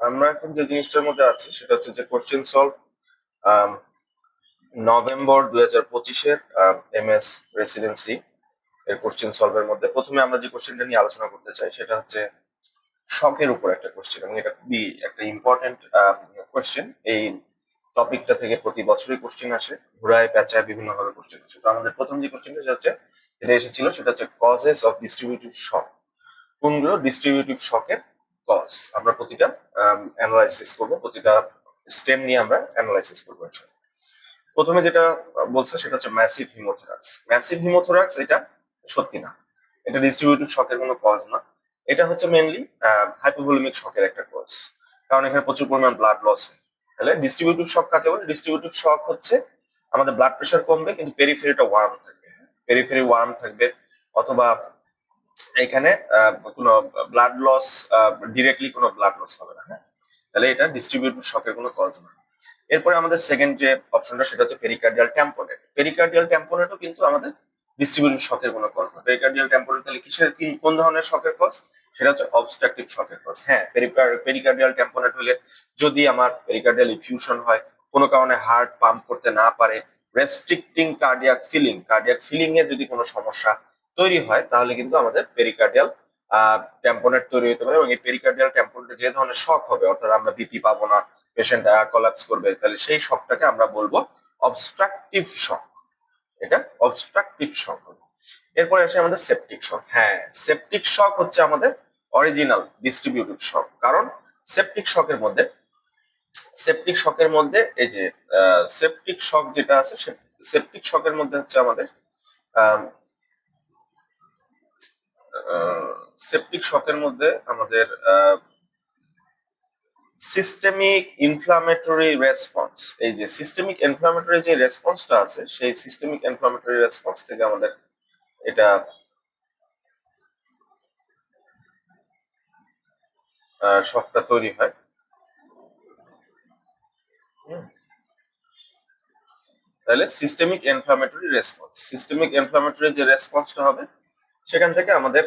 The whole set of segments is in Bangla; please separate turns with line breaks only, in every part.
আমরা এখন যে জিনিসটার মধ্যে আছি সেটা হচ্ছে যে কোশ্চেন সলভ নভেম্বর 2025-এর MS রেসিডেন্সি এর কোশ্চেন সলভের মধ্যে প্রথমে আমরা যে কোশ্চেনটা নিয়ে আলোচনা করতে চাই সেটা হচ্ছে শখের উপর একটা কোশ্চেন, এবং এটা খুবই একটা ইম্পর্টেন্ট কোশ্চেন। এই টপিকটা থেকে প্রতি বছরই কোশ্চেন আসে, ঘুরায় পেঁচায় বিভিন্ন ভাবে কোশ্চেন আসে। তো আমাদের প্রথম যে কোশ্চেনটা সেটা হচ্ছে, এটা এসেছিল সেটা হচ্ছে কজেস অফ ডিস্ট্রিবিউটিভ শক। কোনগুলো ডিস্ট্রিবিউটিভ শকের কজ? আমরা প্রতিটা অ্যানালাইসিস করব, প্রতিটা স্টেম নিয়ে আমরা অ্যানালাইসিস করবো। প্রথমে যেটা বলছে সেটা হচ্ছে ম্যাসিভ হিমোথোরাক্স। ম্যাসিভ হিমোথোরাক্স এটা সত্যি না, এটা ডিস্ট্রিবিউটিভ শকের কোনো কজ না। এটা হচ্ছে মেনলি হাইপোভলিমিক শকের একটা কজ, কারণ এখানে প্রচুর পরিমাণ ব্লাড লস হয়। তাহলে ডিস্ট্রিবিউটিভ শক কাকে বলে? ডিস্ট্রিবিউটিভ শক হচ্ছে আমাদের ব্লাড প্রেশার কমবে কিন্তু পেরিফেরিটা ওয়ার্ম থাকবে, পেরিফেরি ওয়ার্ম থাকবে, অথবা এখানে কোনো ব্লাড লস, ডিরেক্টলি কোনো ব্লাড লস হবে না। হ্যাঁ, তাহলে এটা ডিস্ট্রিবিউটিভ শকের কোনো কজ না। এরপরে আমাদের সেকেন্ড যে অপশনটা সেটা হচ্ছে পেরিকার্ডিয়াল ট্যাম্পোনেট। পেরিকার্ডিয়াল ট্যাম্পোনেটও কিন্তু আমাদের ডিস্ট্রিবিউটিভ শকের কোনো কজ না। পেরিকার্ডিয়াল ট্যাম্পোনেট তাহলে কিসের, কোন ধরনের শকের কজ? সেটা হচ্ছে অবস্ট্রাকটিভ শকের কজ। হ্যাঁ, পেরিকার্ডিয়াল ট্যাম্পোনেট হলে যদি আমার পেরিকার্ডিয়াল ইফিউশন হয়, কোনো কারণে হার্ট পাম্প করতে না পারে, রেস্ট্রিক্টিং কার্ডিয়াক ফিলিং এ যদি কোনো সমস্যা তৈরি হয়, তাহলে কিন্তু আমাদের পেরিকার্ডিয়াল ট্যাম্পোনেট তৈরি হতে পারে। এবং এই পেরিকার্ডিয়াল ট্যাম্পোনেটে যে ধরনের শক হবে, অর্থাৎ আমরা বিপি পাবো না, পেশেন্ট কোলাপস করবে, তাহলে সেই শকটাকে আমরা বলবো অবস্ট্রাকটিভ শক। এটা অবস্ট্রাকটিভ শক হবে। এরপরে আসে আমাদের সেপটিক শক। হ্যাঁ, সেপটিক শক হচ্ছে আমাদের অরিজিনাল ডিস্ট্রিবিউটিভ শক, কারণ সেপটিক শকের মধ্যে এই যে সেপটিক শক যেটা আছে, সেপটিক শকের মধ্যে হচ্ছে আমাদের সেপটিক শকের মধ্যে আমাদের সিস্টেমিক ইনফ্লামেটরি রেসপন্স। এই যে সিস্টেমিক ইনফ্লামেটরি যে রেসপন্সটা আছে, সেই সিস্টেমিক ইনফ্লামেটরি রেসপন্স থেকে আমাদের এটা শকটা তৈরি হয়। তাহলে সিস্টেমিক ইনফ্লামেটরি যে রেসপন্সটা হবে, সেখান থেকে আমাদের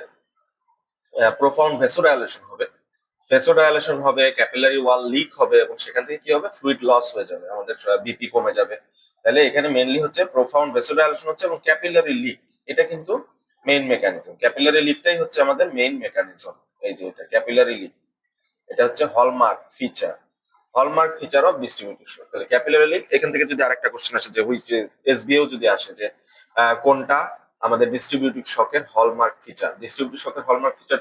প্রোফাউন্ড ভেসোডাইলেশন হবে, ক্যাপিলারি ওয়াল লিক হবে, এবং সেখান থেকে কি হবে? ফ্লুইড লস হয়ে যাবে, আমাদের বিপি কমে যাবে। তাহলে এখানে মেইনলি হচ্ছে প্রোফাউন্ড ভেসোডাইলেশন হচ্ছে, এবং ক্যাপিলারি লিক, এটা কিন্তু মেইন মেকানিজম। ক্যাপিলারি লিকটাই হচ্ছে আমাদের মেইন মেকানিজম। এই যে এটা ক্যাপিলারি লিক, এটা হচ্ছে hallmark feature of distributive shock. তাহলে ক্যাপিলারি লিক। এখান থেকে যদি আরেকটা কোশ্চেন আসে যে হুইচ এসবিও যদি আসে যে কোনটা আমাদের ডিস্ট্রিবিউটিভ শকের হলমার্ক ফিচার,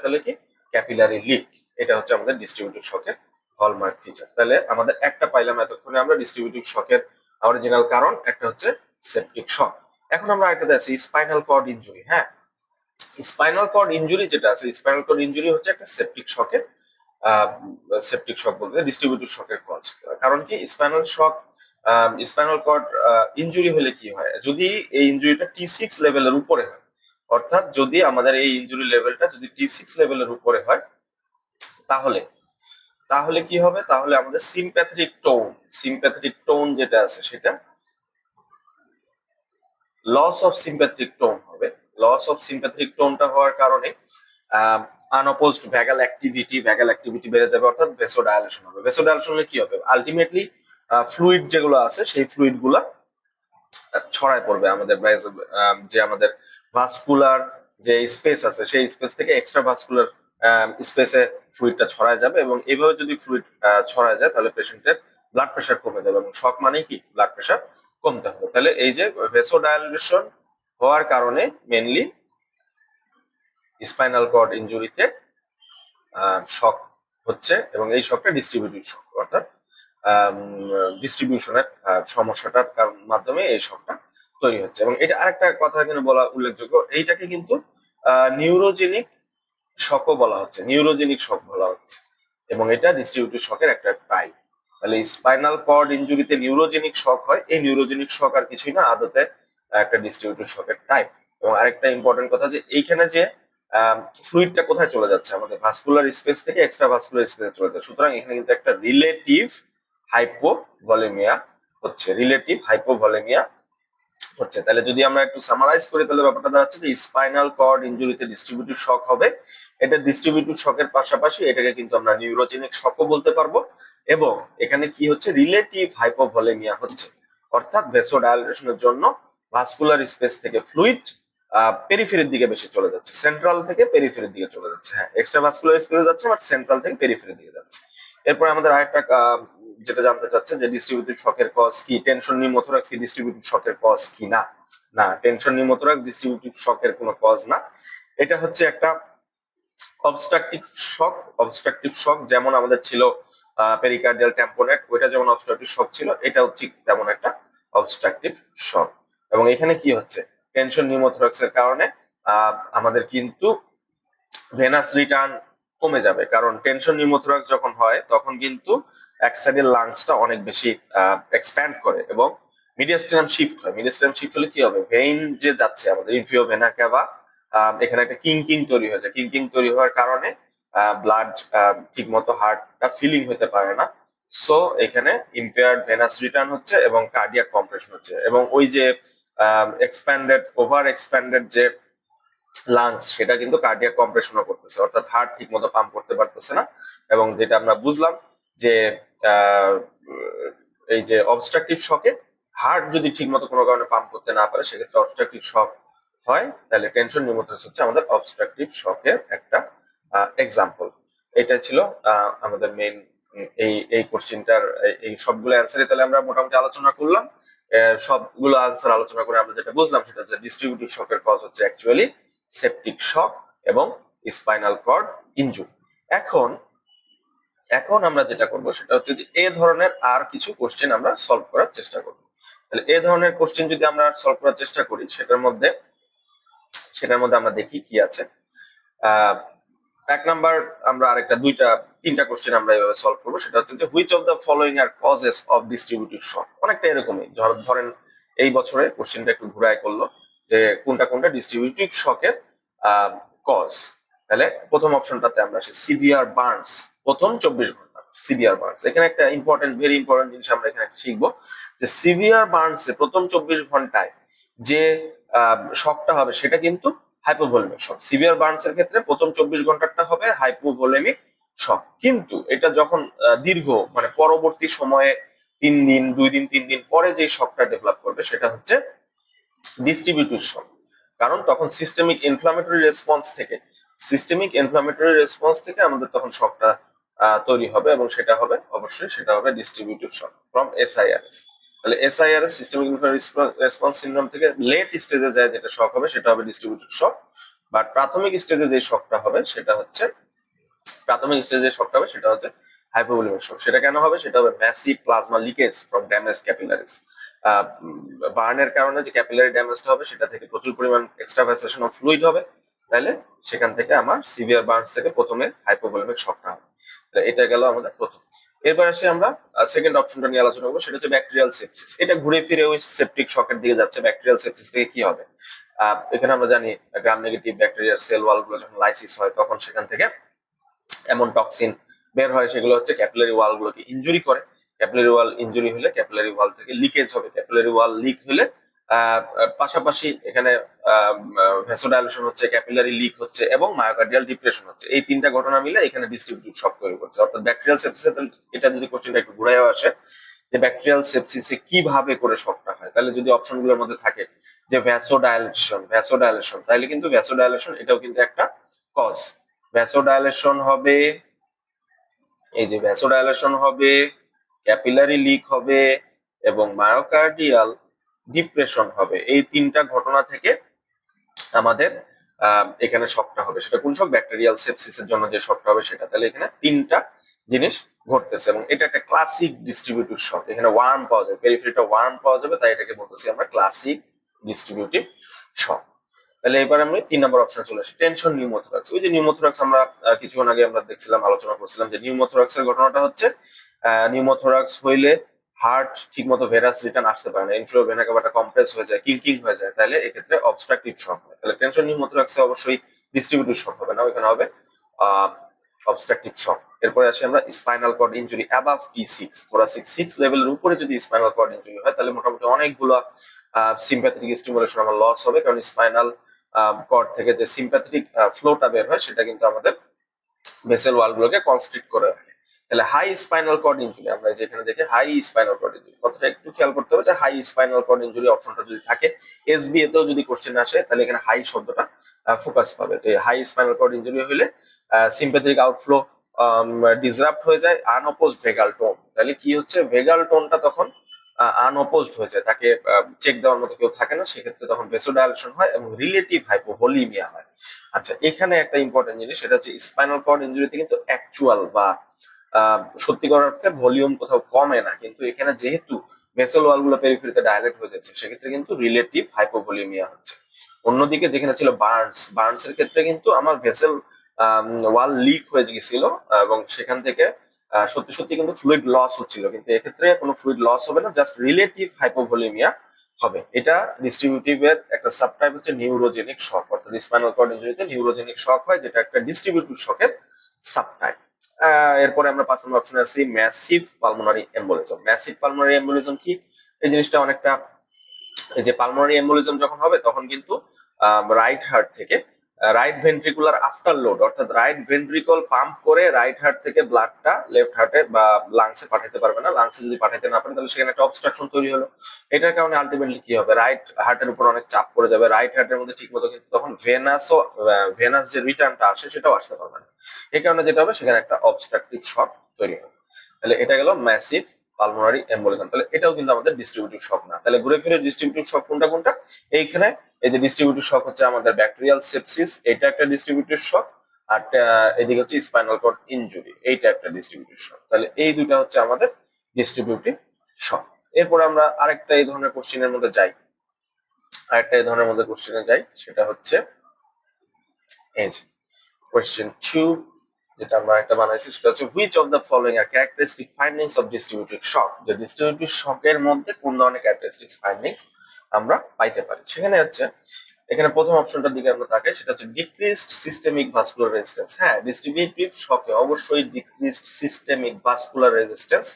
তাহলে কি? Capillary leak. এটা হচ্ছে আমাদের ডিস্ট্রিবিউটিভ শকের হলমার্ক ফিচার। তাহলে আমাদের একটা পাইলাম এতক্ষণে আমরা ডিস্ট্রিবিউটিভ শকের অরিজিনাল কারণ, একটা হচ্ছে সেপটিক শক। এখন আমরা আরেকটা আছে স্পাইনাল কর্ড ইনজুরি। হ্যাঁ, স্পাইনাল কর্ড ইনজুরি যেটা আছে, স্পাইনাল কর্ড ইনজুরি হচ্ছে একটা সেপটিক শক বলতে ডিস্ট্রিবিউটিভ শকের কজ। কারণ কি? স্পাইনাল কর্ড ইনজুরি হলে কি হয়, যদি এই ইনজুরিটা T6 লেভেলের উপরে হয়, অর্থাৎ যদি আমাদের এই ইনজুরি লেভেলটা যদি T6 লেভেলের উপরে হয়, তাহলে তাহলে কি হবে? তাহলে আমাদের সিম্প্যাথেটিক টোন যেটা আছে সেটা লস অফ সিম্প্যাথেটিক টোন হবে। লস অফ সিম্প্যাথেটিক টোনটা হওয়ার কারণে আনঅপোজড ভ্যাগাল অ্যাক্টিভিটি বেড়ে যাবে, অর্থাৎ ভেসোডাইলেশন হবে। ভেসোডাইলেশন হলে কি হবে? আলটিমেটলি ফ্লুইড যেগুলো আছে সেই ফ্লুইড গুলা ছড়ায় পড়বে আমাদের যে আমাদের ভাস্কুলার যে স্পেস আছে, সেই স্পেস থেকে এক্সট্রা ভাস্কুলার স্পেসে ফ্লুইডটা ছড়ায় যাবে, এবং এইভাবে যদি ফ্লুইড ছড়ায় যায়, তাহলে পেশেন্টের ব্লাড প্রেশার কমে যাবে, এবং শক মানেই কি? ব্লাড প্রেশার কমতে হবে। তাহলে এই যে ভেসোডাইলেশন হওয়ার কারণে মেনলি স্পাইনাল কর্ড ইনজুরিতে শক হচ্ছে, এবং এই শকটা ডিস্ট্রিবিউটিভ শক, অর্থাৎ ডিস্ট্রিবিউশনের সমস্যাটার মাধ্যমে এই শকটা তৈরি হচ্ছে। এবং এটা আরেকটা কথা এখানে বলা উল্লেখযোগ্য, এইটাকে কিন্তু নিউরোজেনিক শকও বলা হচ্ছে, এবং এটা ডিস্ট্রিবিউটিভ শকের একটা টাইপ। তাহলে স্পাইনাল কর্ড ইনজুরিতে নিউরোজেনিক শক হয়, এই নিউরোজেনিক শক আর কিছুই না, আদতে একটা ডিস্ট্রিবিউটিভ শকের টাইপ। এবং আরেকটা ইম্পর্টেন্ট কথা, যে এইখানে যে ফ্লুইডটা কোথায় চলে যাচ্ছে? আমাদের ভাস্কুলার স্পেস থেকে এক্সট্রা ভাস্কুলার স্পেসে চলে যাচ্ছে। সুতরাং এখানে কিন্তু একটা রিলেটিভ হাইপোভলিমিয়া হচ্ছে। তাহলে যদি আমরা একটু সামারাইজ করি তাহলে ব্যাপারটা দাঁড়াচ্ছে যে স্পাইনাল কর্ড ইনজুরিতে ডিস্ট্রিবিউটিভ শক হবে। এটা ডিস্ট্রিবিউটিভ শকের পাশাপাশি এটাকে কিন্তু আমরা নিউরোজেনিক শকও বলতে পারবো। এবং এখানে কি হচ্ছে, রিলেটিভ হাইপোভলেমিয়া হচ্ছে, অর্থাৎ ভেসোডাইলেশনের জন্য ভাস্কুলার স্পেস থেকে ফ্লুইড পেরিফেরির দিকে বেশি চলে যাচ্ছে, সেন্ট্রাল থেকে পেরিফেরির দিকে চলে যাচ্ছে। হ্যাঁ, এক্সট্রা ভাস্কুলার স্পেসে যাচ্ছে বাট সেন্ট্রাল থেকে পেরিফেরির দিকে যাচ্ছে। এরপর আমাদের আরেকটা যেটা জানতে চাচ্ছে যে ডিস্ট্রিবিউটিভ শকের কজ কি, টেনশন নিউমোথোরাক্স কি ডিস্ট্রিবিউটিভ শকের কজ কি না? না, টেনশন নিউমোথোরাক্স ডিস্ট্রিবিউটিভ শকের কোনো কজ না। এটা হচ্ছে একটা অবস্ট্রাকটিভ শক। অবস্ট্রাকটিভ শক যেমন আমাদের ছিল পেরিকার্ডিয়াল ট্যাম্পোনেট, ওইটা যেমন অবস্ট্রাকটিভ শক ছিল, এটাও ঠিক তেমন একটা অবস্ট্রাকটিভ শক। এবং এখানে কি হচ্ছে, টেনশন নিউমোথোরাক্স এর কারণে আমাদের কিন্তু ভেনাস রিটার্ন কমে যাবে, কারণ টেনশন নিউমোথোরাক্স যখন হয় তখন কিন্তু এক সাইডের লাংসটা অনেক বেশি এক্সপ্যান্ড করে এবং মিডিয়াস্টিনাম শিফট হয়। মিডিয়াস্টিনাম শিফট হলে কি হবে, ভেইন যে যাচ্ছে আমাদের ইনফিরিয়র ভেনা ক্যাভা, এখানে একটা কিঙ্কিং তৈরি হয়ে যায়। কিঙ্কিং তৈরি হওয়ার কারণে ব্লাড ঠিক মতো হার্টটা ফিলিং হতে পারে না। সো এখানে ইম্পেয়ার্ড ভেনাস রিটার্ন হচ্ছে এবং কার্ডিয়াক কম্প্রেশন হচ্ছে, এবং ওই যে এক্সপ্যান্ডেড ওভার এক্সপ্যান্ডেড যে লাংস, সেটা কিন্তু কার্ডিয়াক কম্প্রেশনও করতেছে, অর্থাৎ হার্ট ঠিক মতো পাম্প করতে পারতেছে না। এবং যেটা আমরা বুঝলাম যে আহ, এই যে অবস্ট্রাকটিভ শকে হার্ট যদি ঠিক মতো কোনো কারণে পাম্প করতে না পারে সেক্ষেত্রে অবস্ট্রাকটিভ শক হয়। তাহলে টেনশন নিউমোথোরাক্স হচ্ছে আমাদের অবস্ট্রাকটিভ শকের একটা এক্সাম্পল। এটা ছিল আমাদের মেইন এই এই কোশ্চেনটার এই সবগুলো অ্যান্সারই তাহলে আমরা মোটামুটি আলোচনা করলাম। সবগুলো আনসার আলোচনা করে আমরা যেটা বুঝলাম সেটা হচ্ছে ডিস্ট্রিবিউটিভ শকের কজ হচ্ছে অ্যাকচুয়ালি সেপটিক শক এবং স্পাইনাল কর্ড ইনজুরি। এখন এখন আমরা যেটা করব সেটা হচ্ছে যে এ ধরনের আর কিছু কোশ্চেন আমরা সলভ করার চেষ্টা করব। তাহলে এ ধরনের কোশ্চেন যদি আমরা সলভ করার চেষ্টা করি সেটার মধ্যে আমরা দেখি কি আছে। আহ এক নাম্বার আমরা আরেকটা তিনটা কোশ্চেন আমরা এভাবে সলভ করবো। সেটা হচ্ছে যে which of the following are causes of distributive shock, অনেকটা এরকমই। ধরেন এই বছরে কোশ্চেনটা একটু ঘুরায় করলো যে কোনটা কোনটা ডিস্ট্রিবিউটিভ শকের কজ। তাহলে প্রথম অপশনটাতে আমরা আসি, সিভিয়ার বার্নস, প্রথম 24 ঘন্টা সিভিয়ার বার্নস। এখানে একটা ইম্পর্টেন্ট, ভেরি ইম্পর্টেন্ট জিনিস আমরা এখানে শিখবো যে সিভিয়ার বার্নস এ প্রথম 24 ঘন্টায় যে শকটা হবে সেটা কিন্তু হাইপোভোলেমিক শক। সিভিয়ার বার্নস এর ক্ষেত্রে প্রথম 24 ঘন্টাটা হবে হাইপোভোলেমিক শক, কিন্তু এটা যখন দীর্ঘ মানে পরবর্তী সময়ে 3 দিন 2 দিন 3 দিন পরে যে শকটা ডেভেলপ করবে সেটা হচ্ছে ডিস্ট্রিবিউটিভ শক। কারণ তখন সিস্টেমিক ইনফ্লামেটরি রেসপন্স থেকে আমাদের তখন শকটা তৈরি হবে এবং সেটা হবে অবশ্যই সেটা হবে ডিস্ট্রিবিউটিভ শক ফ্রম এসআইআরএস। তাহলে এসআইআরএস সিস্টেমিক রেসপন্স সিনড্রোম থেকে লেট স্টেজে যায় যেটা শক হবে সেটা হবে ডিস্ট্রিবিউটিভ শক। বাট প্রাথমিক স্টেজে যে শকটা হবে সেটা হচ্ছে হাইপোভোলেমিক শক। সেটা কেন হবে, সেটা হবে massive plasma leakage from damaged capillaries. বার্নের কারণে যে ক্যাপিলারি ড্যামেজটা হবে সেটা থেকে প্রচুর পরিমাণ এক্সট্রাভাসেশন অফ ফ্লুইড হবে। তাহলে সেখান থেকে আমার সিভিয়ার বার্নস থেকে প্রথমে হাইপোভোলেমিক শকটা হবে। এটা গেল আমাদের প্রথম। এরপর আসি আমরা সেকেন্ড অপশনটা নিয়ে আলোচনা করবো, সেটা হচ্ছে ব্যাকটেরিয়াল সেপসিস। এটা ঘুরে ফিরে ওই সেপটিক শকের দিকে যাচ্ছে। ব্যাকটেরিয়াল সেপসিস থেকে কি হবে, এখানে আমরা জানি গ্রাম নেগেটিভ ব্যাকটেরিয়ার সেল ওয়াল গুলো যখন লাইসিস হয় তখন সেখান থেকে এমন টক্সিন বের হয়, সেগুলো হচ্ছে ক্যাপিলারি ওয়াল গুলোকে ইনজুরি করে। ক্যাপিলারি ওয়াল ইনজুরি হলে ক্যাপিলারি ওয়াল থেকে লিকেজ হবে। ক্যাপিলারি ওয়াল লিক হলে পাশাপাশি এখানে ভ্যাসোডাইলেশন হচ্ছে, ক্যাপিলারি লিক হচ্ছে এবং মায়োকার্ডিয়াল ডিপ্রেশন হচ্ছে। এই তিনটা ঘটনা মিলে এখানে ডিস্ট্রিবিউটিভ শক তৈরি করছে। অর্থাৎ ব্যাকটেরিয়াল সেপসিসে, এটা যদি কোশ্চেনটা একটু ঘুরাইও আসে যে ব্যাকটেরিয়াল সেপসিসে কিভাবে করে শকটা হয়, তাহলে যদি অপশনগুলোর মধ্যে থাকে যে ভ্যাসোডাইলেশন, তাহলে কিন্তু ভ্যাসোডাইলেশন এটাও কিন্তু একটা কজ। ভ্যাসোডাইলেশন হবে, এই যে ভ্যাসোডাইলেশন হবে, ক্যাপিলারি লিক হবে এবং মায়োকার্ডিয়াল ডিপ্রেশন হবে। এই তিনটা ঘটনা থেকে আমাদের এখানে শকটা হবে। সেটা কোন শক, ব্যাকটেরিয়াল সেপসিসের জন্য যে শকটা হবে সেটা। তাহলে এখানে তিনটা জিনিস ঘটতেছে এবং এটা একটা ক্লাসিক ডিস্ট্রিবিউটিভ শক। এখানে ওয়ার্ম পাওয়া যাবে, পেরিফেরিটা ওয়ার্ম পাওয়া যাবে, তাই এটাকে বলতেছি আমরা ক্লাসিক ডিস্ট্রিবিউটিভ শক। তাহলে এবার আমরা 3 নম্বর অপশনে চলে আসি, টেনশন নিউমোথোরাক্স। ওই যে নিউমোথোরাক্স আমরা কিছুক্ষণ আগে আমরা দেখছিলাম, আলোচনা করছিলাম যে নিউমোথোরাক্স এর ঘটনাটা হচ্ছে নিউমোথোরাক্স হইলে হার্ট ঠিক মতো ভেরাস রিটার্ন আসতে পারে না, ইনফ্লো ভেনা কাভাটা কম্প্রেস হয়ে যায়, কিঙ্কিং হয়ে যায়। তাহলে এক্ষেত্রে অবস্ট্রাকটিভ শক হয়। তাহলে টেনশন নিউমোথোরাক্সে অবশ্যই ডিস্ট্রিবিউটিভ শক হবে না, ওইখানে হবে অবস্ট্রাকটিভ শক। এরপরে আসি আমরা spinal cord injury above T6, thoracic 6 লেভেলের উপরে যদি স্পাইনাল কর্ড ইনজুরি হয় তাহলে মোটামুটি অনেকগুলো সিম্প্যাথেটিক স্টিমুলেশন আমার লস হবে, কারণ স্পাইনাল কর্ড থেকে যে সিম্প্যাথেটিক ফ্লোটা বের হয় সেটা কিন্তু আমাদের ভেসেল ওয়াল গুলোকে কনস্ট্রিক্ট করে রাখে। তাহলে হাই স্পাইনাল কর্ড ইনজুরি, আমরা যেখানে দেখি হাই স্পাইনাল কর্ড ইনজুরি, কথাটা একটু খেয়াল করতে হবে যে হাই স্পাইনাল কর্ড ইনজুরি অপশনটা যদি থাকে, এসবিএ তেও যদি কোশ্চেন আসে তাহলে এখানে হাই শব্দটা ফোকাস পাবে, যে হাই স্পাইনাল কর্ড ইনজুরি হলে সিম্প্যাথেটিক আউটফ্লো ডিসরাপ্ট হয়ে যায়, আনঅপোজড ভেগাল টোন। তাহলে কি হচ্ছে, ভেগাল টোনটা তখন আনঅপোজড হয়ে যায়, তাকে চেক দেওয়ার মতো কেউ থাকে না, সেক্ষেত্রে তখন ভেসোডাইলেশন হয় এবং রিলেটিভ হাইপোভলিমিয়া হয়। আচ্ছা, এখানে একটা ইম্পর্টেন্ট জিনিস, সেটা হচ্ছে স্পাইনাল কর্ড ইনজুরিতে কিন্তু অ্যাকচুয়াল বা সত্যিকার অর্থে ভলিউম কোথাও কমে না, কিন্তু এখানে যেহেতু ভেসেল ওয়াল গুলো পেরিফেরিতে ডাইলেট হয়ে যাচ্ছে সেক্ষেত্রে কিন্তু রিলেটিভ হাইপোভলিমিয়া হচ্ছে। অন্যদিকে যেখানে ছিল বার্নস এর ক্ষেত্রে কিন্তু আমার ভেসেল ওয়াল লিক হয়ে গেছিল এবং সেখান থেকে সত্যি সত্যি কিন্তু ফ্লুইড লস হচ্ছিল, কিন্তু এক্ষেত্রে কোনো ফ্লুইড লস হবে না, জাস্ট রিলেটিভ হাইপোভলিমিয়া হবে। এটা ডিস্ট্রিবিউটিভ এর একটা সাবটাইপ হচ্ছে নিউরোজেনিক শক, অর্থাৎ স্পাইনাল কর্ড ইনজুরিতে নিউরোজেনিক শক হয়, যেটা একটা ডিস্ট্রিবিউটিভ শকের সাবটাইপ। এরপরে আমরা 5 নম্বর অপশনে আছি massive pulmonary embolism. Massive pulmonary embolism কি, এই জিনিসটা অনেকটা, এই যে পালমোনারি এম্বোলিজম যখন হবে তখন কিন্তু রাইট হার্ট থেকে রাইট ভেন্ট্রিকুলার আফটার লোড, অর্থাৎ রাইট ভেন্ট্রিকল পাম্প করে রাইট হার্ট থেকে ব্লাডটা লেফট হার্টে বা লাংসে পাঠাতে পারবে না, লাংসে যদি পাঠাতে না পারে তাহলে সেখানে একটা অবস্ট্রাকশন তৈরি হলো। এটার কারণে আলটিমেটলি কি হবে, রাইট হার্টের উপর অনেক চাপ পড়ে যাবে, রাইট হার্টের মধ্যে ঠিক মতো কিন্তু তখন ভেনাস যে রিটার্নটা আসে সেটাও আসতে পারবে না। এই কারণে যেটা হবে, সেখানে একটা অবস্ট্রাকটিভ শক তৈরি হবে। তাহলে এটা গেল ম্যাসিভ পালমোনারি এম্বোলিজম। তাহলে এটাও কিন্তু আমাদের ডিস্ট্রিবিউটিভ শক না। তাহলে ঘুরে ফিরে ডিস্ট্রিবিউটিভ শক কোনটা কোনটা, এইখানে এই যে ডিস্ট্রিবিউটিভ শক হচ্ছে আমাদের ব্যাকটেরিয়াল সেপসিস, এটা একটা ডিস্ট্রিবিউটিভ শক, আর এদিকে হচ্ছে স্পাইনাল কর্ড ইনজুরি, এইটা একটা ডিস্ট্রিবিউটিভ শক। তাহলে এই দুইটা হচ্ছে আমাদের ডিস্ট্রিবিউটিভ শক। এরপর আমরা আরেকটা এই ধরনের কোশ্চেনের মধ্যে যাই, সেটা হচ্ছে এই যে কোশ্চেন 2, যেটা আমরা একটা বানাইছি, সেটা হচ্ছে which of the following are characteristic findings of distributive shock, যে ডিস্ট্রিবিউটিভ শকের মধ্যে কোন ধরনের ক্যারেক্টারিস্টিক ফাইন্ডিংস আমরা পাইতে পারি। সেখানে হচ্ছে, এখানে প্রথম অপশনটার দিকে আমরা তাকাই, সেটা হচ্ছে ডিক্রিজড সিস্টেমিক ভাস্কুলার রেজিস্ট্যান্স। হ্যাঁ, ডিস্ট্রিবিউটিভ শকে অবশ্যই ডিক্রিজড সিস্টেমিক ভাস্কুলার রেজিস্ট্যান্স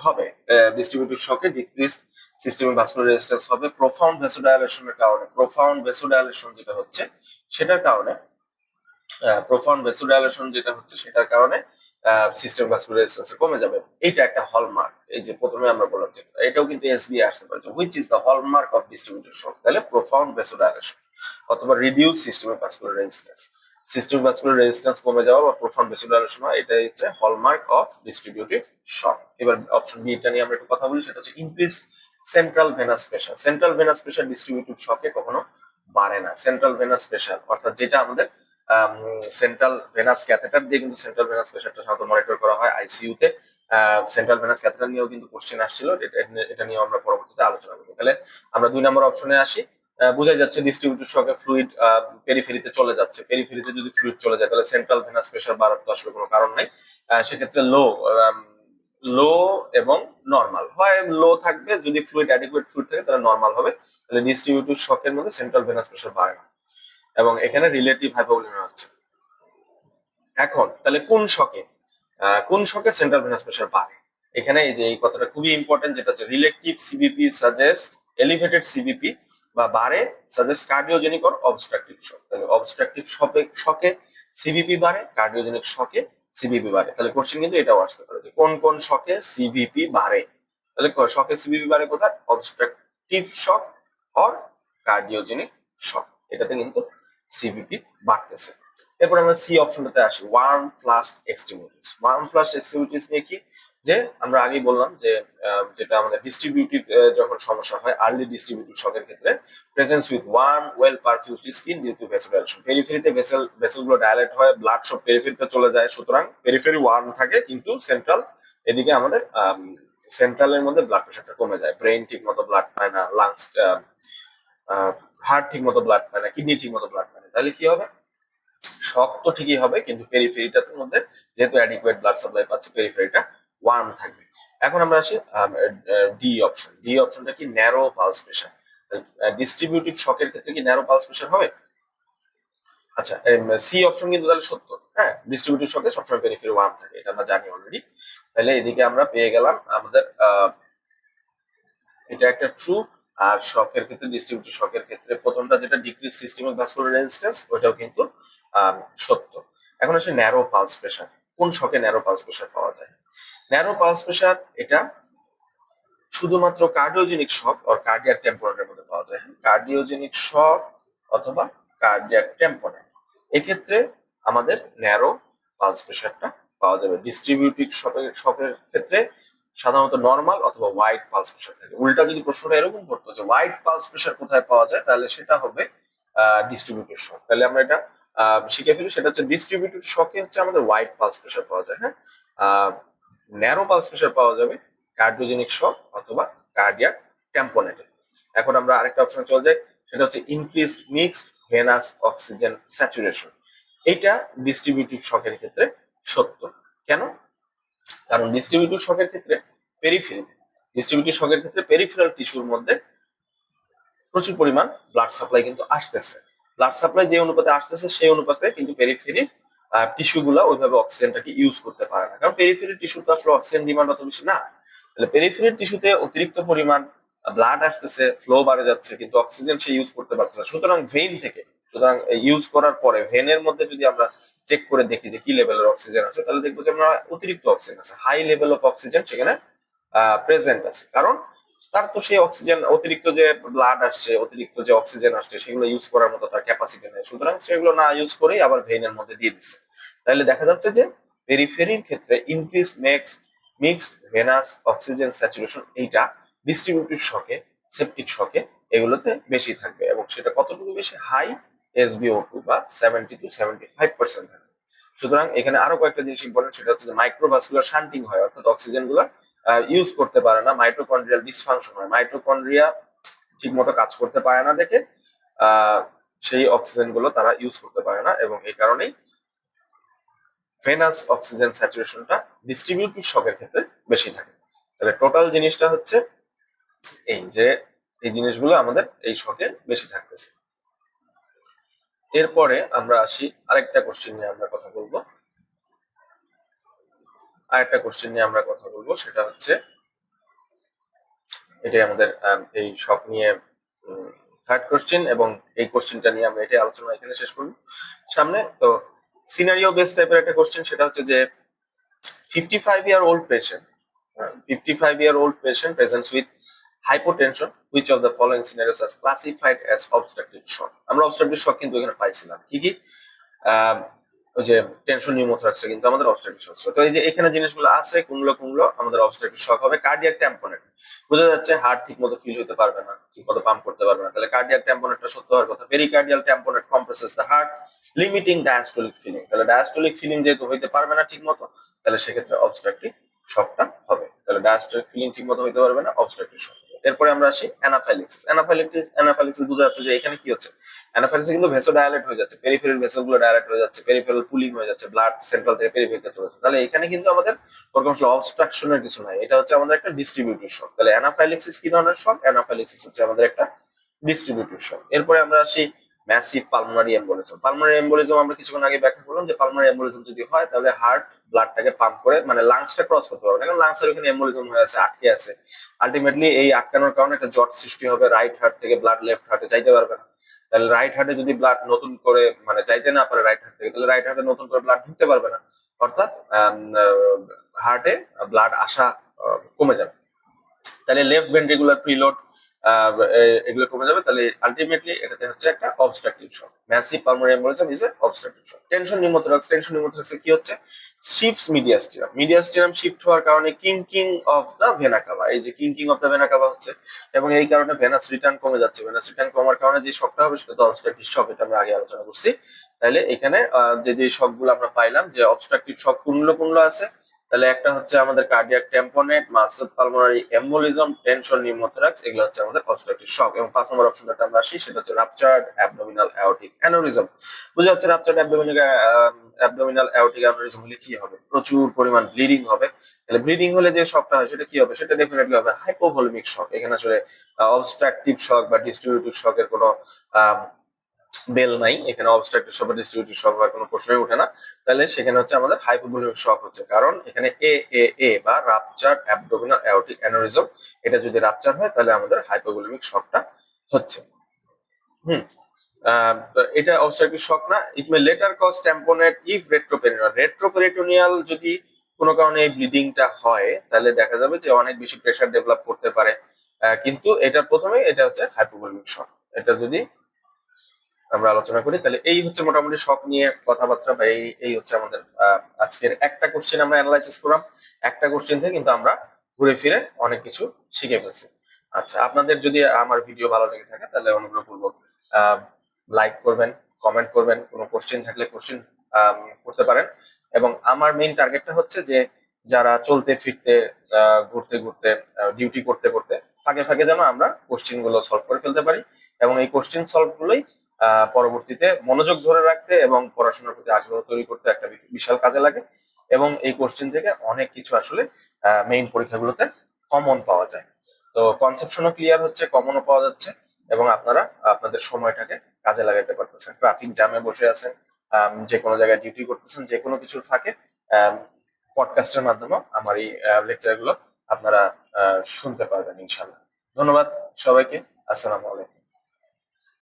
হবে, ডিস্ট্রিবিউটিভ শকে ডিক্রিজড সিস্টেমিক ভাস্কুলার রেজিস্ট্যান্স হবে প্রোফাউন্ড ভেসোডাইলেশনের কারণে। প্রোফাউন্ড ভেসোডাইলেশন যেটা হচ্ছে সেটার কারণে, সেটার কারণে সিস্টেম ভাস্কুলার রেজিস্ট্যান্স কমে যাবে। এইটা একটা হলমার্ক, এই যে প্রথমে আমরা বললাম যে এটাও কিন্তু এসবিআই আসতে পারে, which is the hallmark of distributive shock, তাহলে প্রোফাউন্ড ভেসোডাইলেশন অথবা reduce systemic vascular resistance. Systemic vascular resistance কমে যাওয়া বা প্রোফাউন্ড ভেসোডাইলেশন হয়, এটাই হচ্ছে হলমার্ক অফ ডিস্ট্রিবিউটিভ শক। এবার অপশন বি টা নিয়ে আমরা একটু কথা বলি, সেটা হচ্ছে increased central venous pressure. Central venous pressure distributive শকে কখনো বাড়ে না। সেন্ট্রাল ভেনাস প্রেসার অর্থাৎ যেটা আমাদের সেন্ট্রাল ভেনাস ক্যাথেটার দিয়ে কিন্তু সেন্ট্রাল ভেনাস প্রেসারটা সাধারণত মনিটর করা হয় আইসিইউ তে। সেন্ট্রাল ভেনাস ক্যাথেটার নিয়েও কিন্তু কোশ্চেন আসছিল, এটা নিয়ে আমরা পরবর্তীতে আলোচনা করব। তাহলে আমরা 2 নম্বর অপশনে আসি। বোঝাই যাচ্ছে ডিস্ট্রিবিউটিভ শকে ফ্লুইড পেরিফেরিতে চলে যাচ্ছে, পেরিফেরিতে যদি ফ্লুইড চলে যায় তাহলে সেন্ট্রাল ভেনাস প্রেসার বাড়ার তো আসলে কোনো কারণ নাই। সেক্ষেত্রে লো এবং নর্মাল হয়, লো থাকবে যদি ফ্লুইড অ্যাডিকুয়েট ফ্লুইড থাকে, তাহলে নর্মাল হবে। তাহলে ডিস্ট্রিবিউটিভ শকের মধ্যে সেন্ট্রাল ভেনাস প্রেসার বাড়ে না এবং এখানে রিলেটিভ হাইপোভলিমিয়া হচ্ছে। এখন তাহলে কোন শকে সেন্ট্রাল ভেনাস প্রেসার বাড়ে, এখানে এই যে এই কথাটা খুবই ইম্পর্টেন্ট, যেটা হচ্ছে relative CBP suggest elevated CBP বা বাড়ে সাজেস্ট কার্ডিওজেনিক অর অবস্ট্রাকটিভ শক। তাহলে অবস্ট্রাকটিভ শকে সিবিপি বাড়ে, কার্ডিওজেনিক শকে সিবিপি বাড়ে। তাহলে কোশ্চেন কিন্তু এটাও আসতে পারে যে কোন কোন শকে সিবিপি বাড়ে। তাহলে শকে সিবিপি বাড়ে কোথায়, obstructive shock or cardiogenic shock, এটাতে কিন্তু সিবিপি বাড়তেছে। এরপর আমরা সি অপশনটাতে আসি, warm flushed extremities. Warm flushed extremities নিয়ে কি, যে আমরা আগেই বললাম যে যেটা আমাদের ডিস্ট্রিবিউটিভ যখন সমস্যা হয় আর্লি ডিস্ট্রিবিউটিভ শকের ক্ষেত্রে, presence with warm well perfused skin due to vasodilation. পেরিফেরিতে ভেসেলগুলো ডায়ালেট হয়, ব্লাড সব পেরিফেরিতে চলে যায়, সুতরাং পেরিফেরি ওয়ার্ম থাকে কিন্তু সেন্ট্রাল, এদিকে আমাদের সেন্ট্রালের মধ্যে ব্লাড প্রেশারটা কমে যায়, ব্রেইন ঠিক মতো ব্লাড পায় না, লাংস হার্ট ঠিক মতো ব্লাড পায় না, কিডনি ঠিক মতো ব্লাড পায় না। তাহলে কি হবে, শক তো ঠিকই হবে কিন্তু পেরিফেরিটার মধ্যে যেহেতু অ্যাডিকুয়েট ব্লাড সাপ্লাই পাচ্ছে, পেরিফেরিটা ওয়ার্ম থাকবে। এখন আমরা আসি ডি অপশনটা কি, ন্যারো পালস প্রেসার। ডিস্ট্রিবিউটিভ শকের ক্ষেত্রে কি ন্যারো পালস প্রেসার হবে? আচ্ছা, সি অপশন কিন্তু তাহলে সত্য। হ্যাঁ, ডিস্ট্রিবিউটিভ শকে সবসময় পেরিফেরি ওয়ার্ম থাকে, এটা আমরা জানি অলরেডি। তাহলে এদিকে আমরা পেয়ে গেলাম আমাদের এটা একটা ট্রু। আর শকের ক্ষেত্রে, ডিস্ট্রিবিউটিভ শকের ক্ষেত্রে প্রথমটা যেটা ডিক্রিজ সিস্টেমিক ভাস্কুলার রেজিস্ট্যান্স, ওটাও কিন্তু সত্য। এখন আসে ন্যারো পালস প্রেশার। কোন শকে ন্যারো পালস প্রেশার পাওয়া যায়? ন্যারো পালস প্রেশার এটা শুধুমাত্র কার্ডিওজেনিক শক আর কার্ডিয়াক টেম্পোনেটের মধ্যে পাওয়া যায়। কার্ডিওজেনিক শক অথবা কার্ডিয়াক টেম্পোনেট, এক্ষেত্রে আমাদের ন্যারো পালস প্রেশারটা পাওয়া যাবে। ডিস্ট্রিবিউটিভ শকের ক্ষেত্রে সাধারণত নর্মাল অথবা ওয়াইড পালস প্রেশার থাকে। উল্টা যদি প্রশ্নটা এরকম করতো যে ওয়াইড পালস প্রেশার কোথায় পাওয়া যায়, তাহলে সেটা হবে ডিস্ট্রিবিউটিভ শক। তাহলে আমরা এটা শিখে ফেলি, সেটা হচ্ছে ডিস্ট্রিবিউটিভ শকে হচ্ছে আমাদের ওয়াইড পালস প্রেশার পাওয়া যায়। হ্যাঁ, ন্যারো পালস প্রেশার পাওয়া যাবে কার্ডিওজেনিক শক অথবা কার্ডিয়াক ট্যাম্পোনেটে। এখন আমরা আরেকটা অপশন চলে যাই, সেটা হচ্ছে increased mixed venous oxygen saturation. এইটা ডিস্ট্রিবিউটিভ শকের ক্ষেত্রে সত্য। কেন? কারণ ডিস্ট্রিবিউটিভ শকের ক্ষেত্রে পেরিফেরাল টিস্যুর মধ্যে প্রচুর পরিমাণ ব্লাড সাপ্লাই কিন্তু আসতেছে। ব্লাড সাপ্লাই যে অনুপাতে আসতেছে সেই অনুপাতে কিন্তু পেরিফেরির টিস্যু গুলা ওইভাবে অক্সিজেনটাকে ইউজ করতে পারে না, কারণ পেরিফেরির টিস্যু তো আসলে অক্সিজেন ডিমান্ড অত বেশি না। তাহলে পেরিফেরির টিস্যুতে অতিরিক্ত পরিমাণ ব্লাড আসতেছে, ফ্লো বাড়ে যাচ্ছে, কিন্তু অক্সিজেন সে ইউজ করতে পারছে না। সুতরাং ইউজ করার পরে ভেনের মধ্যে যদি আমরা চেক করে দেখি যে কি লেভেলের অক্সিজেন আছে, তাহলে দেখবো যে আমরা অতিরিক্ত অক্সিজেন আছে, হাই লেভেল অফ অক্সিজেন সেখানে প্রেজেন্ট আছে। কারণ তার তো সেই অক্সিজেন, অতিরিক্ত যে ব্লাড আসছে, অতিরিক্ত যে অক্সিজেন আসছে, সেগুলো ইউজ করার মতো তার ক্যাপাসিটি নেই, সুতরাং সেগুলো না ইউজ করেই আবার ভেইনের মধ্যে দিয়ে দিচ্ছে। তাহলে দেখা যাচ্ছে যে পেরিফেরির ক্ষেত্রে increased mixed venous oxygen saturation এইটা ডিস্ট্রিবিউটিভ শকে, সেপটিক শকে এগুলোতে বেশি থাকবে। এবং সেটা কতটুকু বেশি? হাই SbO2 বা 70 to 75% থাকবে। সুতরাং এখানে আরো কয়েকটা জিনিস ইম্পর্টেন্ট, সেটা হচ্ছে যে মাইক্রোভাস্কুলার শান্টিং হয়, অর্থাৎ অক্সিজেন গুলা ইউজ করতে পারে না, মাইটোকন্ড্রিয়াল ডিসফাংশন হয়, মাইটোকন্ড্রিয়া ঠিক মতো কাজ করতে পারে না দেখে সেই অক্সিজেন গুলো তারা ইউজ করতে পারে না, এবং এই কারণেই ভেনাস অক্সিজেন স্যাচুরেশনটা ডিস্ট্রিবিউটিভ শকের ক্ষেত্রে বেশি থাকে। তাহলে টোটাল জিনিসটা হচ্ছে এই যে এই জিনিসগুলো আমাদের এই শকে বেশি থাকতেছে। এরপরে আমরা আসি আরেকটা কোশ্চেন নিয়ে আমরা কথা বলবো। সেটা হচ্ছে এটাই আমাদের এই শক নিয়ে থার্ড কোশ্চেন, এবং এই কোশ্চেনটা নিয়ে আমরা এটাই আলোচনা এখানে শেষ করব। সামনে তো সিনারিও বেস টাইপের একটা কোশ্চেন, সেটা হচ্ছে যে 55-year-old patient presents with hypotension, which of the following scenarios is classified as obstructive shock? আমরা obstructive shock কিন্তু এখানে পাইছিলাম কি কি, ওই যে টেনশন নিউমোথরাক্স কিন্তু আমাদের অবস্ট্রাকটিভ শক। তো এই যে এখানে জিনিসগুলো আছে, কোনগুলো আমাদের অবস্ট্রাকটিভ শক হবে। কার্ডিয়াক ট্যাম্পোনেট, বোঝা যাচ্ছে হার্ট ঠিক মতো ফিল হতে পারবে না, ঠিক মতো পাম্প করতে পারবে না, তাহলে কার্ডিয়াক ট্যাম্পোনেটটা সত্য হওয়ার কথা। Pericardial tamponade compresses the heart, limiting diastolic filling, তাহলে ডায়াস্টোলিক ফিলিং যেহেতু হইতে পারবে না ঠিক মতো, তাহলে সেক্ষেত্রে অবস্ট্রাকটিভ শকটা হবে। তাহলে ডায়াস্টোলিক ফিলিং ঠিক মতো হইতে পারবে না, অবস্ট্রাকটিভ শক। এরপরে আমরা আসি অ্যানাফাইলাক্সিস বোঝা যাচ্ছে যে এখানে কি হচ্ছে, অ্যানাফাইলাক্সিস কিন্তু ভেসো ডায়ালেট হয়ে যাচ্ছে, পেরিফেরাল ভেসেল গুলো ডায়ালেট হয়ে যাচ্ছে, পেরিফেরাল পুলিং হয়ে যাচ্ছে, ব্লাড সেন্ট্রাল থেকে পেরিফেরিতে চলে যাচ্ছে। তাহলে এখানে কিন্তু আমাদের ওরকম অবস্ট্রাকশনের কিছু নাই, এটা হচ্ছে আমাদের একটা ডিস্ট্রিবিউটিভ শক। তাহলে অ্যানাফাইলাক্সিস কি ধরনের শক? অ্যানাফাইলাক্সিস হচ্ছে আমাদের একটা ডিস্ট্রিবিউটিভ শক। এরপরে আমরা আসি massive pulmonary embolism. Pulmonary embolism আমরা কিছুক্ষণ আগে ব্যাখ্যা করলাম যে পালমোনারি এম্বোলিজম যদি হয়, তাহলে হার্ট ব্লাডটাকে পাম্প করে, মানে লাংসটা ক্রস করতে পারবে না, কারণ লাংসের ওখানে এম্বোলিজম হয়ে আছে, আটকে আছে। আলটিমেটলি এই আটকানোর কারণে একটা জট সৃষ্টি হবে, রাইট হার্ট থেকে ব্লাড লেফট হার্টে যাইতে পারবে না। তাহলে রাইট হার্টে যদি ব্লাড নতুন করে মানে যাইতে না পারে রাইট হার্ট থেকে, তাহলে রাইট হার্টে নতুন করে ব্লাড ঢুকতে পারবে না, অর্থাৎ হার্টে ব্লাড আসা কমে যাবে। তাহলে লেফট ভেন্ট্রিকুলার প্রিলোড এগুলো কমে যাবে। তাহলে আলটিমেটলি এটাতে হচ্ছে একটা obstructive shock. Massive pulmonary embolism is a obstructive shock. Tension নিউমোথরাক্সে কি হচ্ছে? শিফটস মিডিয়াস্টিনাম শিফট হওয়ার কারণে kinking of the vena cava, এই যে kinking of the vena cava হচ্ছে, এবং এই কারণে ভেনাস রিটার্ন কমে যাচ্ছে। ভেনাস রিটার্ন কমার কারণে যে শকটা হবে সেটা তো অবস্ট্রাকটিভ শক, এটা আমরা আগে আলোচনা করছি। তাহলে এখানে যে শকগুলো আমরা পাইলাম যে অবস্ট্রাকটিভ শক কোনগুলো আছে, তাহলে একটা হচ্ছে আমাদের cardiac tamponade, massive pulmonary embolism, tension pneumothorax, এগুলো হচ্ছে আমাদের অবস্ট্রাকটিভ শক। এবং 5 নম্বর অপশনটাতে আমরা আসি, সেটা হচ্ছে রাপচার্ড অ্যাবডোমিনাল অ্যাওর্টিক অ্যানিউরিজম। বুঝা যাচ্ছে রাপচার্ড অ্যাবডোমিনাল অ্যাওর্টিক অ্যানিউরিজম হলে কি হবে? প্রচুর পরিমাণ ব্লিডিং হবে। তাহলে ব্লিডিং হলে যে শকটা হয় সেটা কি হবে? সেটা ডেফিনেটলি হবে হাইপোভলিমিক শক। এখানে আসলে অবস্ট্রাকটিভ শক বা ডিস্ট্রিবিউটিভ শকের কোনো বেল নাই, এখানে অবস্ট্রাকটিভ শক বা ডিস্ট্রিবিউটিভ শক হওয়ার কোনো প্রশ্নই ওঠে না, তাহলে সেখানে হচ্ছে আমাদের হাইপোভলিমিক শক হচ্ছে, কারণ এখানে এ বা রাপচার অ্যাবডোমিনাল অ্যাওর্টিক অ্যানিউরিজম, এটা যদি রাপচার হয় তাহলে আমাদের হাইপোভলিমিক শকটা হচ্ছে। হুম। এটা অবস্ট্রাকটিভ শক না। It may later cause tamponade if retroperineal, retroperitoneal যদি কোনো কারণে এই ব্লিডিংটা হয় তাহলে দেখা যাবে যে অনেক বেশি প্রেসার ডেভেলপ করতে পারে, কিন্তু এটা প্রথমে এটা হচ্ছে হাইপোভলিমিক শক। এটা যদি আমরা আলোচনা করি তাহলে এই হচ্ছে মোটামুটি শক নিয়ে কথাবার্তা, বা এই হচ্ছে আমাদের আজকের একটা কোশ্চেন আমরা অ্যানালাইসিস করলাম। একটা কোশ্চেন থেকে কিন্তু আমরা ঘুরে ফিরে অনেক কিছু শিখে ফেলছি। আচ্ছা, আপনাদের যদি আমার ভিডিও ভালো লেগে থাকে তাহলে অনুগ্রহপূর্বক লাইক করবেন, কমেন্ট করবেন, কোনো কোশ্চেন থাকলে কোশ্চেন করতে পারেন। এবং আমার মেইন টার্গেটটা হচ্ছে যে যারা চলতে ফিরতে ঘুরতে ঘুরতে ডিউটি করতে করতে ফাঁকে ফাঁকে যেন আমরা কোশ্চেন গুলো সলভ করে ফেলতে পারি, এবং এই কোশ্চেন সলভ গুলোই পরবর্তীতে মনোযোগ ধরে রাখতে এবং পড়াশোনার প্রতি আগ্রহ তৈরি করতে একটা বিশাল কাজে লাগে। এবং এই কোশ্চেন থেকে অনেক কিছু আসলে মেইন পরীক্ষাগুলোতে কমন পাওয়া যায়। তো কনসেপশনও ক্লিয়ার হচ্ছে, কমনও পাওয়া যাচ্ছে, এবং আপনারা আপনাদের সময়টাকে কাজে লাগাতে পারতেছেন। ট্রাফিক জ্যামে বসে আছেন, যে কোনো জায়গায় ডিউটি করতেছেন, যে কোনো কিছুর ফাঁকে পডকাস্টের মাধ্যমে আমার এই লেকচার গুলো আপনারা শুনতে পারবেন ইনশাল্লাহ। ধন্যবাদ সবাইকে। আসসালামু আলাইকুম।